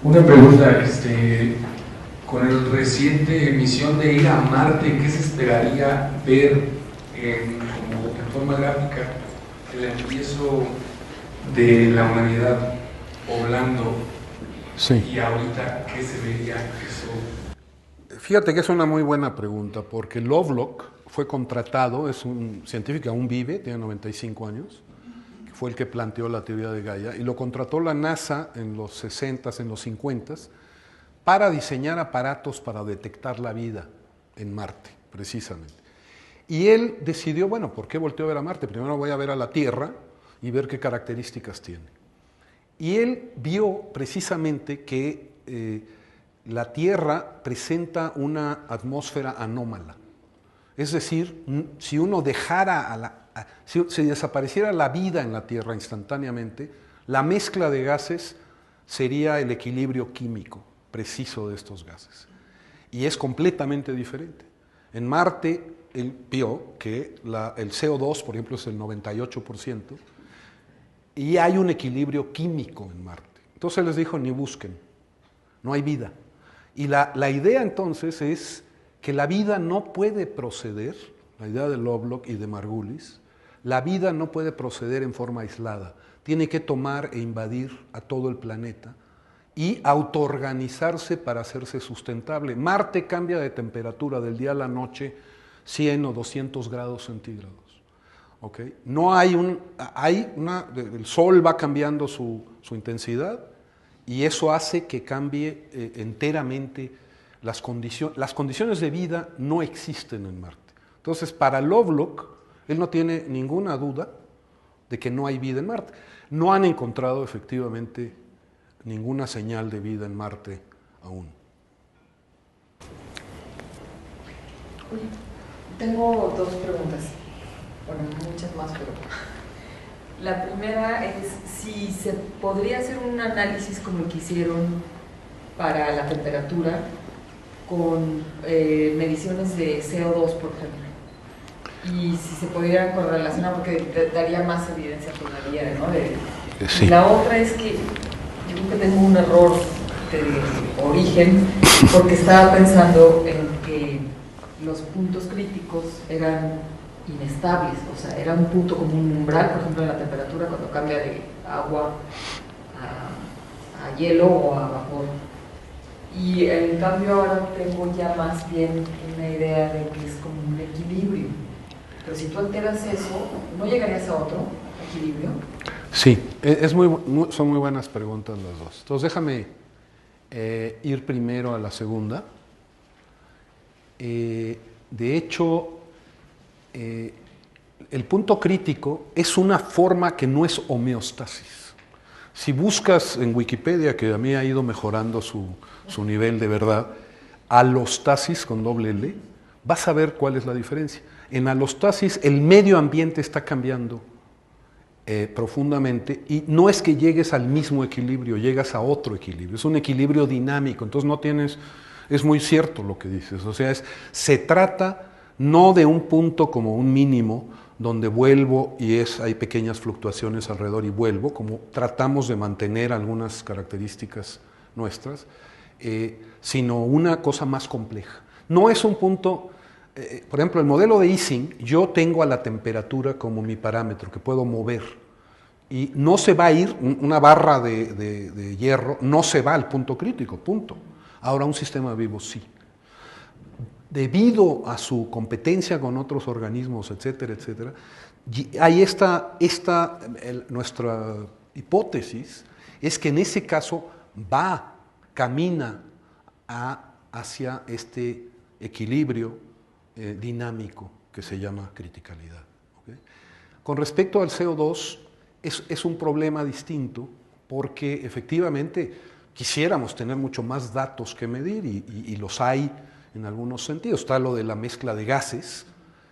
Una pregunta, con el reciente misión de ir a Marte, ¿qué se esperaría ver como en forma gráfica el empiezo de la humanidad poblando? Sí. Y ahorita, ¿qué se vería eso? Fíjate que es una muy buena pregunta, porque Lovelock fue contratado, es un científico, aún vive, tiene 95 años, que fue el que planteó la teoría de Gaia, y lo contrató la NASA en los 60s, en los 50s, para diseñar aparatos para detectar la vida en Marte, precisamente. Y él decidió, bueno, ¿por qué volteó a ver a Marte? Primero voy a ver a la Tierra y ver qué características tiene. Y él vio precisamente que la Tierra presenta una atmósfera anómala. Es decir, si uno dejara si desapareciera la vida en la Tierra instantáneamente, la mezcla de gases sería el equilibrio químico preciso de estos gases. Y es completamente diferente. En Marte, él vio que el CO2, por ejemplo, es el 98%, y hay un equilibrio químico en Marte. Entonces les dijo, ni busquen, no hay vida. Y la idea entonces es que la vida no puede proceder, la idea de Lovelock y de Margulis, la vida no puede proceder en forma aislada, tiene que tomar e invadir a todo el planeta y autoorganizarse para hacerse sustentable. Marte cambia de temperatura del día a la noche 100 o 200 grados centígrados. ¿Okay? No hay el sol va cambiando su intensidad y eso hace que cambie enteramente las condiciones. Las condiciones de vida no existen en Marte. Entonces, para Lovelock, él no tiene ninguna duda de que no hay vida en Marte. No han encontrado efectivamente ninguna señal de vida en Marte aún. Tengo dos preguntas, bueno, muchas más, pero la primera es si se podría hacer un análisis como el que hicieron para la temperatura con mediciones de CO2, por ejemplo, y si se pudiera correlacionar, porque daría más evidencia todavía, ¿no? Sí. Y la otra es que yo creo que tengo un error de origen, porque estaba pensando en que los puntos críticos eran inestables, o sea, era un punto como un umbral, por ejemplo, en la temperatura cuando cambia de agua a hielo o a vapor. Y en cambio ahora tengo ya más bien una idea de que es como un equilibrio. Pero si tú alteras eso, ¿no llegarías a otro equilibrio? Sí, son muy buenas preguntas las dos. Entonces déjame ir primero a la segunda. De hecho, el punto crítico es una forma que no es homeostasis. Si buscas en Wikipedia, que a mí ha ido mejorando su nivel de verdad, alostasis con doble L, vas a ver cuál es la diferencia. En alostasis el medio ambiente está cambiando profundamente y no es que llegues al mismo equilibrio, llegas a otro equilibrio, es un equilibrio dinámico, entonces no tienes, es muy cierto lo que dices, o sea, se trata no de un punto como un mínimo donde vuelvo y hay pequeñas fluctuaciones alrededor y vuelvo, como tratamos de mantener algunas características nuestras, sino una cosa más compleja. No es un punto, por ejemplo, el modelo de Ising, yo tengo a la temperatura como mi parámetro que puedo mover y no se va a ir, una barra de hierro no se va al punto crítico, punto. Ahora un sistema vivo sí. Debido a su competencia con otros organismos, etcétera, etcétera, hay nuestra hipótesis es que en ese caso camina hacia este equilibrio dinámico que se llama criticalidad. ¿Okay? Con respecto al CO2, es un problema distinto porque efectivamente quisiéramos tener mucho más datos que medir y los hay en algunos sentidos. Está lo de la mezcla de gases,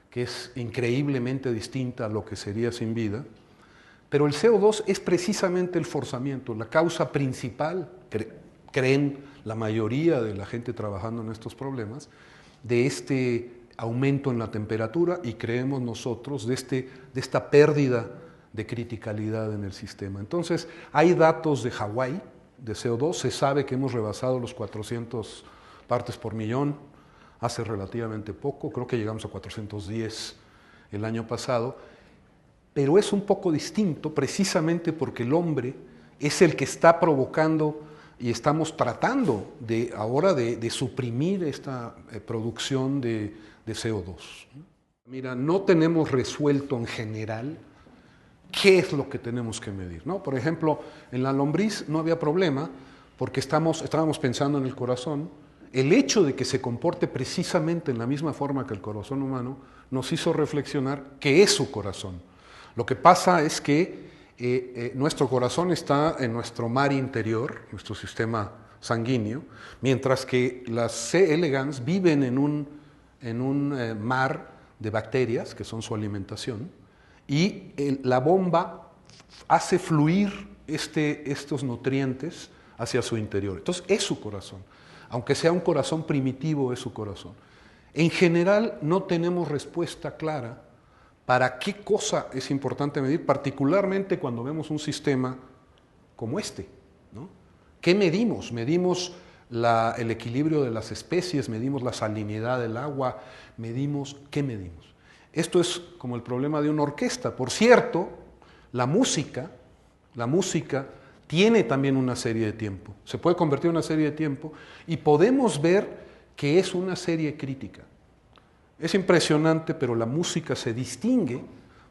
que es increíblemente distinta a lo que sería sin vida, pero el CO2 es precisamente el forzamiento, la causa principal, creen la mayoría de la gente trabajando en estos problemas, de este aumento en la temperatura y creemos nosotros de esta pérdida de criticalidad en el sistema. Entonces, hay datos de Hawái de CO2. Se sabe que hemos rebasado los 400 partes por millón hace relativamente poco, creo que llegamos a 410 el año pasado, pero es un poco distinto precisamente porque el hombre es el que está provocando y estamos tratando ahora de suprimir esta producción de CO2. Mira, no tenemos resuelto en general qué es lo que tenemos que medir, ¿no? Por ejemplo, en la lombriz no había problema porque estábamos pensando en el corazón. El hecho de que se comporte precisamente en la misma forma que el corazón humano nos hizo reflexionar qué es su corazón. Lo que pasa es que nuestro corazón está en nuestro mar interior, nuestro sistema sanguíneo, mientras que las C. elegans viven en un mar de bacterias, que son su alimentación, y la bomba hace fluir estos nutrientes hacia su interior. Entonces es su corazón. Aunque sea un corazón primitivo, es su corazón. En general no tenemos respuesta clara para qué cosa es importante medir, particularmente cuando vemos un sistema como este, ¿no? ¿Qué medimos? Medimos el equilibrio de las especies, medimos la salinidad del agua, ¿qué medimos? Esto es como el problema de una orquesta. Por cierto, la música tiene también una serie de tiempo. Se puede convertir en una serie de tiempo y podemos ver que es una serie crítica. Es impresionante, pero la música se distingue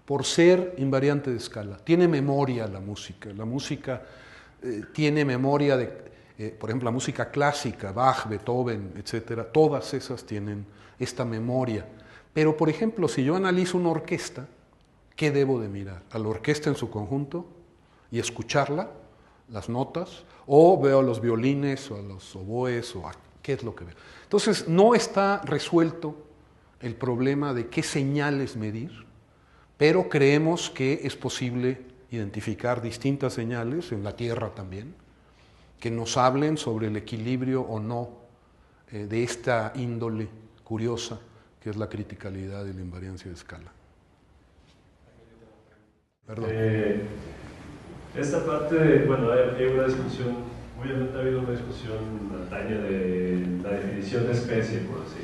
por ser invariante de escala. Tiene memoria la música. La música tiene memoria por ejemplo, la música clásica, Bach, Beethoven, etcétera. Todas esas tienen esta memoria. Pero, por ejemplo, si yo analizo una orquesta, ¿qué debo de mirar? ¿A la orquesta en su conjunto y escucharla, las notas? ¿O veo a los violines o a los oboes? ¿Qué es lo que veo? Entonces, no está resuelto el problema de qué señales medir, pero creemos que es posible identificar distintas señales, en la Tierra también, que nos hablen sobre el equilibrio o no de esta índole curiosa, que es la criticalidad y la invariancia de escala. Perdón. Esta parte, bueno, hay una discusión, obviamente ha habido una discusión antaña de la definición de especie, por así,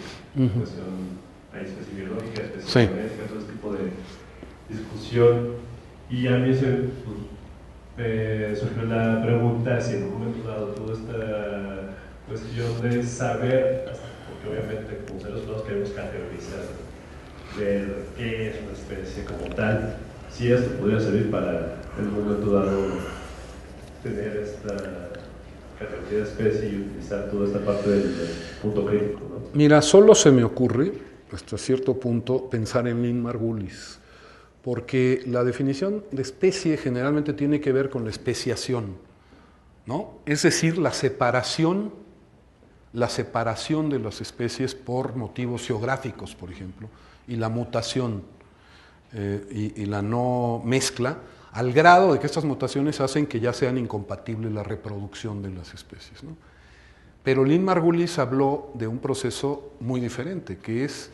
hay especie biológica, especie genética, todo este tipo de discusión, y a mí me surgió la pregunta si en un momento dado toda esta cuestión de saber, porque obviamente como seres humanos queremos categorizar, ver qué es una especie como tal, si esto podría servir para en un momento dado tener esta categoría de especie y utilizar toda esta parte del punto crítico, ¿no? Mira, solo se me ocurre, hasta cierto punto, pensar en Lynn Margulis, porque la definición de especie generalmente tiene que ver con la especiación, ¿no? Es decir, la separación de las especies por motivos geográficos, por ejemplo, y la mutación y la no mezcla, al grado de que estas mutaciones hacen que ya sean incompatibles la reproducción de las especies, ¿no? Pero Lynn Margulis habló de un proceso muy diferente, que es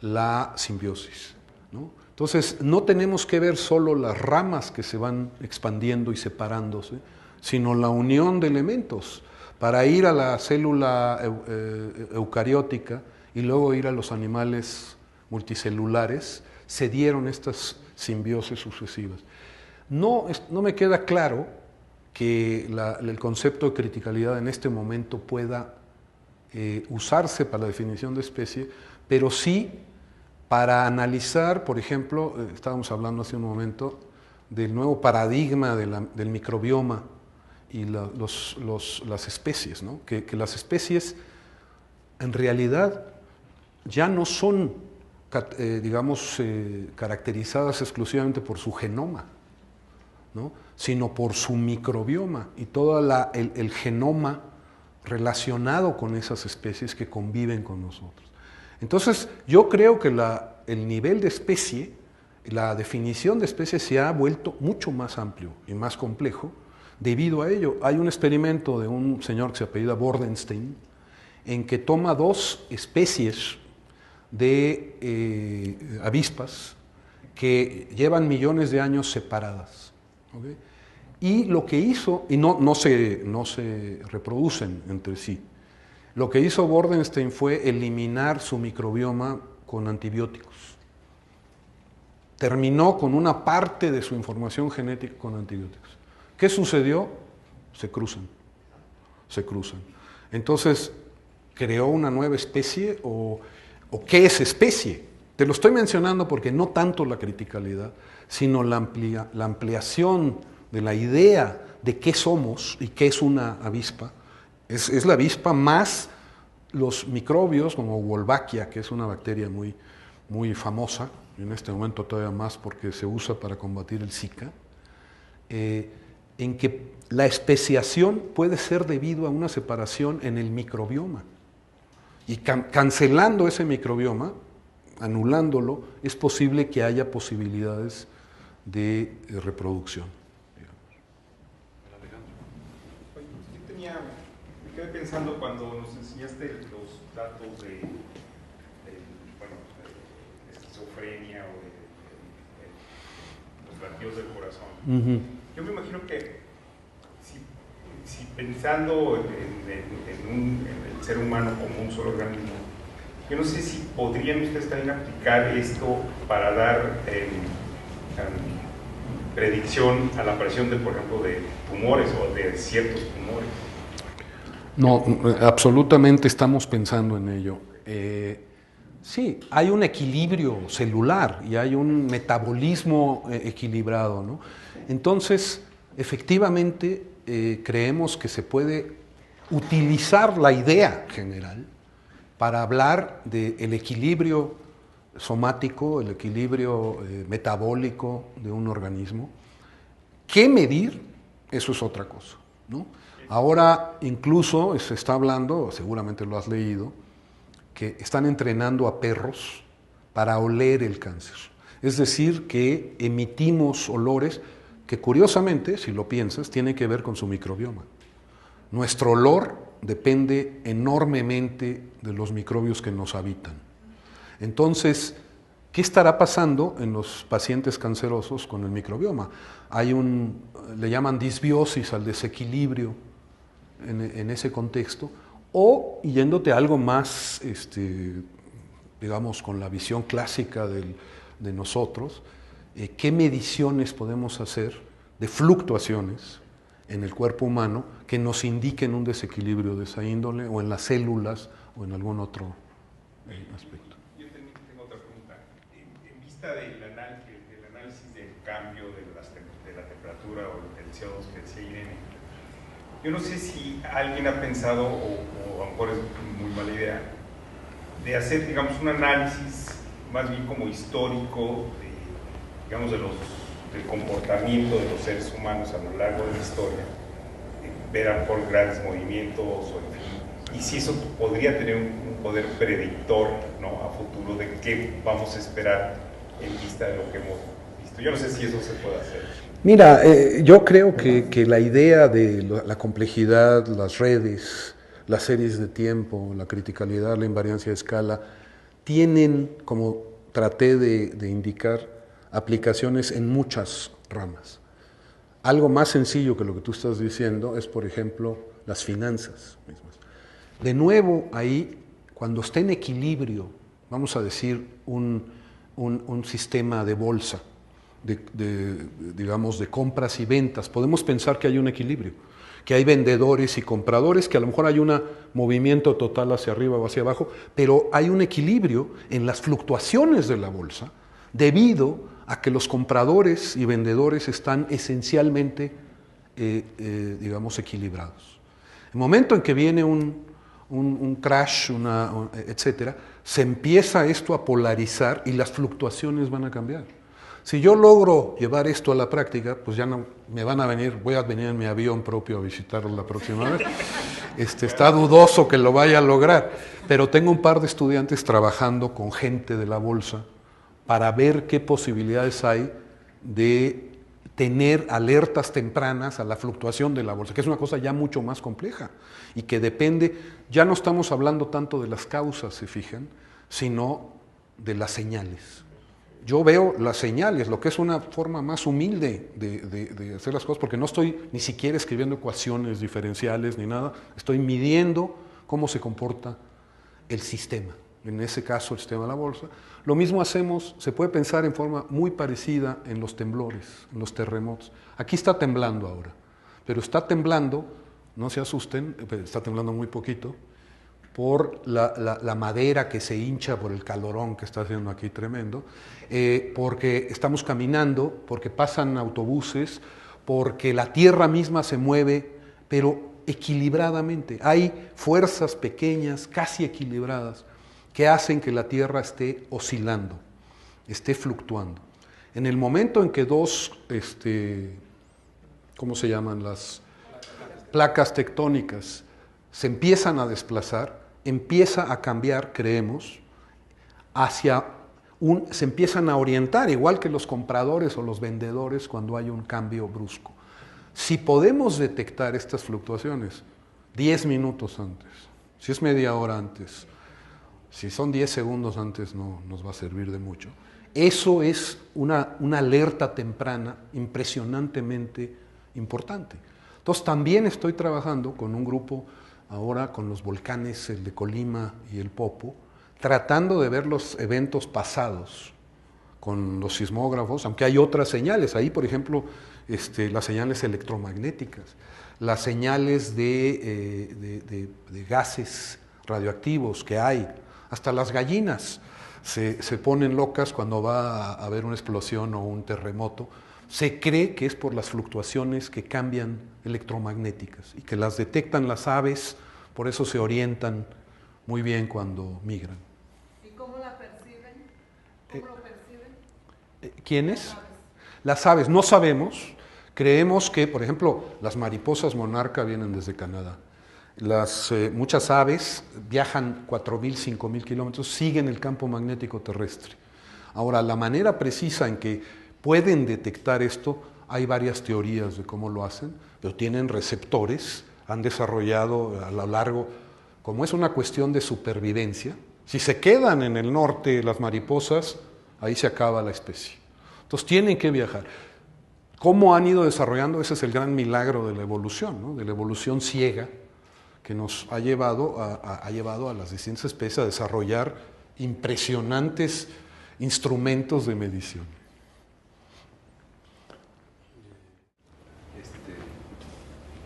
la simbiosis, ¿no? Entonces, no tenemos que ver solo las ramas que se van expandiendo y separándose, sino la unión de elementos. Para ir a la célula eucariótica y luego ir a los animales multicelulares, se dieron estas simbiosis sucesivas. No me queda claro que el concepto de criticalidad en este momento pueda usarse para la definición de especie, pero sí para analizar, por ejemplo, estábamos hablando hace un momento del nuevo paradigma del microbioma y las especies, ¿no? Que las especies en realidad ya no son, digamos, caracterizadas exclusivamente por su genoma, ¿no? Sino por su microbioma y todo el genoma relacionado con esas especies que conviven con nosotros. Entonces, yo creo que el nivel de especie, la definición de especie se ha vuelto mucho más amplio y más complejo debido a ello. Hay un experimento de un señor que se apellida Bordenstein en que toma dos especies de avispas que llevan millones de años separadas, ¿okay? Y lo que hizo, y no se reproducen entre sí, lo que hizo Bordenstein fue eliminar su microbioma con antibióticos. Terminó con una parte de su información genética con antibióticos. ¿Qué sucedió? Se cruzan. Entonces, creó una nueva especie o ¿qué es especie? Te lo estoy mencionando porque no tanto la criticalidad, sino la ampliación de la idea de qué somos y qué es una avispa. Es la avispa más los microbios como Wolbachia, que es una bacteria muy, muy famosa, en este momento todavía más porque se usa para combatir el Zika, en que la especiación puede ser debido a una separación en el microbioma. Y cancelando ese microbioma, anulándolo, es posible que haya posibilidades de reproducción. Me quedé pensando cuando nos enseñaste los datos de esquizofrenia o de los latidos del corazón. Yo me imagino que si pensando en el ser humano como un solo organismo, yo no sé si podrían ustedes también aplicar esto para dar predicción a la aparición de, por ejemplo, de tumores o de ciertos tumores. No, absolutamente estamos pensando en ello. Sí, hay un equilibrio celular y hay un metabolismo equilibrado, ¿no? Entonces, efectivamente, creemos que se puede utilizar la idea general para hablar del equilibrio somático, el equilibrio metabólico de un organismo. ¿Qué medir? Eso es otra cosa, ¿no? Ahora incluso se está hablando, seguramente lo has leído, que están entrenando a perros para oler el cáncer. Es decir, que emitimos olores que curiosamente, si lo piensas, tienen que ver con su microbioma. Nuestro olor depende enormemente de los microbios que nos habitan. Entonces, ¿qué estará pasando en los pacientes cancerosos con el microbioma? Le llaman disbiosis al desequilibrio en ese contexto, o yéndote a algo más, digamos, con la visión clásica de nosotros, ¿qué mediciones podemos hacer de fluctuaciones en el cuerpo humano que nos indiquen un desequilibrio de esa índole o en las células o en algún otro aspecto? Yo tengo otra pregunta. En vista del análisis del cambio de la temperatura o del CO2 que decía Irene, yo no sé si alguien ha pensado, o a lo mejor es muy mala idea, de hacer, digamos, un análisis más bien como histórico, digamos, del comportamiento de los seres humanos a lo largo de la historia, ver a lo mejor grandes movimientos, o en fin, y si eso podría tener un poder predictor, ¿no?, a futuro de qué vamos a esperar en vista de lo que hemos visto. Yo no sé si eso se puede hacer. Mira, yo creo que la idea de la complejidad, las redes, las series de tiempo, la criticalidad, la invariancia de escala, tienen, como traté de indicar, aplicaciones en muchas ramas. Algo más sencillo que lo que tú estás diciendo es, por ejemplo, las finanzas mismas. De nuevo, ahí, cuando esté en equilibrio, vamos a decir, un sistema de bolsa, digamos, de compras y ventas, podemos pensar que hay un equilibrio, que hay vendedores y compradores, que a lo mejor hay un movimiento total hacia arriba o hacia abajo, pero hay un equilibrio en las fluctuaciones de la bolsa debido a que los compradores y vendedores están esencialmente, digamos, equilibrados. El momento en que viene un crash, etcétera, se empieza esto a polarizar y las fluctuaciones van a cambiar. Si yo logro llevar esto a la práctica, pues ya no me van a venir, voy a venir en mi avión propio a visitarlo la próxima vez. Está dudoso que lo vaya a lograr, pero tengo un par de estudiantes trabajando con gente de la bolsa para ver qué posibilidades hay de tener alertas tempranas a la fluctuación de la bolsa, que es una cosa ya mucho más compleja y que depende, ya no estamos hablando tanto de las causas, se fijan, sino de las señales. yo veo las señales, lo que es una forma más humilde de hacer las cosas, porque no estoy ni siquiera escribiendo ecuaciones diferenciales ni nada, estoy midiendo cómo se comporta el sistema, en ese caso el sistema de la bolsa. Lo mismo hacemos, se puede pensar en forma muy parecida en los temblores, en los terremotos. Aquí está temblando ahora, pero está temblando, no se asusten, está temblando muy poquito, por la madera que se hincha por el calorón que está haciendo aquí tremendo, porque estamos caminando, porque pasan autobuses, porque la tierra misma se mueve, pero equilibradamente. Hay fuerzas pequeñas, casi equilibradas, que hacen que la tierra esté oscilando, esté fluctuando. En el momento en que dos, ¿cómo se llaman? Las placas tectónicas se empiezan a desplazar, empieza a cambiar, creemos, se empiezan a orientar, igual que los compradores o los vendedores cuando hay un cambio brusco. Si podemos detectar estas fluctuaciones 10 minutos antes, si es media hora antes, si son 10 segundos antes no nos va a servir de mucho. Eso es una alerta temprana impresionantemente importante. Entonces también estoy trabajando con un grupo ahora con los volcanes, el de Colima y el Popo, tratando de ver los eventos pasados con los sismógrafos, aunque hay otras señales. Ahí, por ejemplo, las señales electromagnéticas, las señales de gases radioactivos que hay, hasta las gallinas se ponen locas cuando va a haber una explosión o un terremoto. Se cree que es por las fluctuaciones que cambian electromagnéticas y que las detectan las aves, por eso se orientan muy bien cuando migran. ¿Y cómo la perciben? ¿Cómo lo perciben? ¿Quiénes? Las aves, no sabemos. Creemos que, por ejemplo, las mariposas monarca vienen desde Canadá. Muchas aves viajan 4.000, 5.000 kilómetros, siguen el campo magnético terrestre. Ahora, la manera precisa en que pueden detectar esto, hay varias teorías de cómo lo hacen, pero tienen receptores, han desarrollado a lo largo, como es una cuestión de supervivencia, si se quedan en el norte las mariposas, ahí se acaba la especie. Entonces tienen que viajar. ¿Cómo han ido desarrollando? Ese es el gran milagro de la evolución, ¿no? De la evolución ciega, que nos ha llevado a las distintas especies a desarrollar impresionantes instrumentos de medición.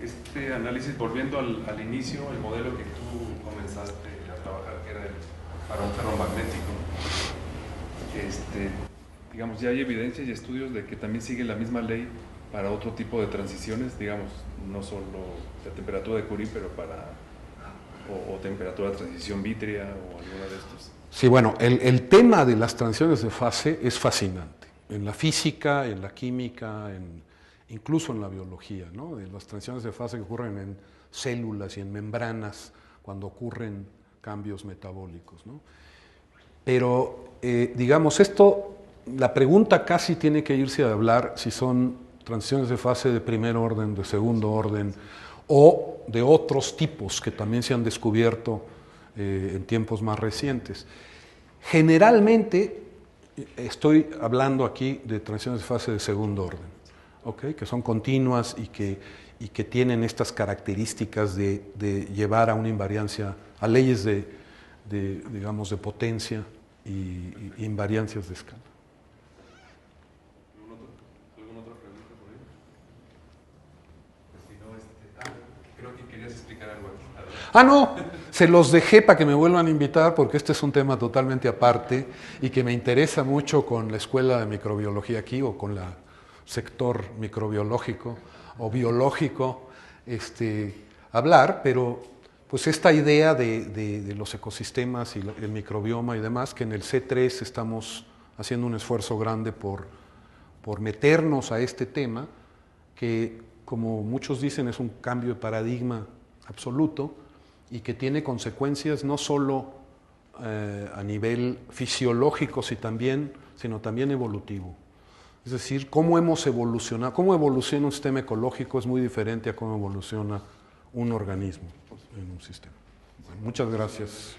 Este análisis, volviendo al inicio, el modelo que tú comenzaste a trabajar, que era para un ferromagnético, digamos, ya hay evidencias y estudios de que también sigue la misma ley para otro tipo de transiciones, digamos, no solo la temperatura de Curie, pero o temperatura de transición vítrea o alguna de estos. Sí, bueno, el tema de las transiciones de fase es fascinante. En la física, en la química, incluso en la biología, ¿no? De las transiciones de fase que ocurren en células y en membranas cuando ocurren cambios metabólicos, ¿no? Pero, digamos, la pregunta casi tiene que irse a hablar si son transiciones de fase de primer orden, de segundo orden, o de otros tipos que también se han descubierto en tiempos más recientes. Generalmente estoy hablando aquí de transiciones de fase de segundo orden, ¿okay? Que son continuas y que tienen estas características de llevar a una invariancia, a leyes digamos, de potencia y invariancias de escala. ¿Alguna otra pregunta por ahí? Pues si no, creo que querías explicar algo aquí. No, se los dejé para que me vuelvan a invitar porque este es un tema totalmente aparte y que me interesa mucho con la escuela de microbiología aquí o con el sector microbiológico o biológico hablar, pero pues esta idea de los ecosistemas y el microbioma y demás, que en el C3 estamos haciendo un esfuerzo grande por meternos a este tema, que como muchos dicen es un cambio de paradigma absoluto y que tiene consecuencias no solo a nivel fisiológico, sino también evolutivo. Es decir, cómo hemos evolucionado, cómo evoluciona un sistema ecológico es muy diferente a cómo evoluciona un organismo en un sistema. Bueno, muchas gracias.